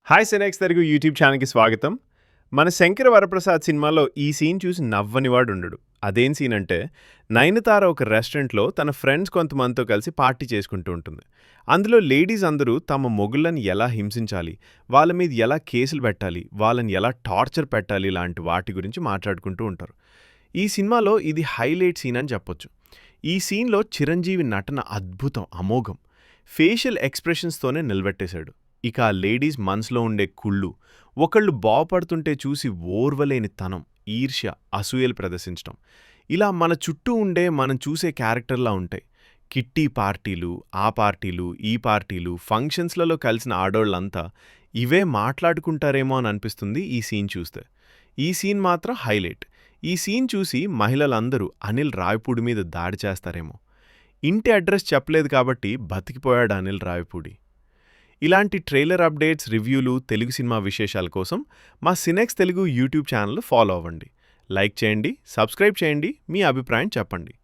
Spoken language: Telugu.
హాయ్ సెనెక్స్ తెలుగు యూట్యూబ్ ఛానల్కి స్వాగతం. మన శంకర వరప్రసాద్ సినిమాలో ఈ సీన్ చూసి నవ్వనివాడు ఉండడు. అదేం సీన్ అంటే, నయనతార ఒక రెస్టారెంట్లో తన ఫ్రెండ్స్ కొంతమందితో కలిసి పార్టీ చేసుకుంటూ ఉంటుంది. అందులో లేడీస్ అందరూ తమ మొగుళ్ళని ఎలా హింసించాలి, వాళ్ళ మీద ఎలా కేసులు పెట్టాలి, వాళ్ళని ఎలా టార్చర్ పెట్టాలి లాంటి వాటి గురించి మాట్లాడుకుంటూ ఉంటారు. ఈ సినిమాలో ఇది హైలైట్ సీన్ అని చెప్పొచ్చు. ఈ సీన్లో చిరంజీవి నటన అద్భుతం, అమోఘం. ఫేషియల్ ఎక్స్ప్రెషన్స్తోనే నిలబెట్టేశాడు. ఇక ఆ లేడీస్ మనసులో ఉండే కుళ్ళు, ఒకళ్ళు బాగుపడుతుంటే చూసి ఓర్వలేని తనం, ఈర్ష్య, అసూయలు ప్రదర్శించడం, ఇలా మన చుట్టూ ఉండే మనం చూసే క్యారెక్టర్లా ఉంటాయి. కిట్టి పార్టీలు, ఆ పార్టీలు, ఈ పార్టీలు, ఫంక్షన్స్లలో కలిసిన ఆడోళ్ళంతా ఇవే మాట్లాడుకుంటారేమో అని అనిపిస్తుంది ఈ సీన్ చూస్తే. ఈ సీన్ మాత్రం హైలైట్. ఈ సీన్ చూసి మహిళలందరూ అనిల్ రావిపూడి మీద దాడి చేస్తారేమో. ఇంటి అడ్రస్ చెప్పలేదు కాబట్టి బతికిపోయాడు అనిల్ రావిపూడి. ఇలాంటి ట్రైలర్ అప్డేట్స్, రివ్యూలు, తెలుగు సినిమా విశేషాల కోసం మా సినెక్స్ తెలుగు యూట్యూబ్ ఛానల్ ఫాలో అవ్వండి. లైక్ చేయండి, సబ్స్క్రైబ్ చేయండి, మీ అభిప్రాయం చెప్పండి.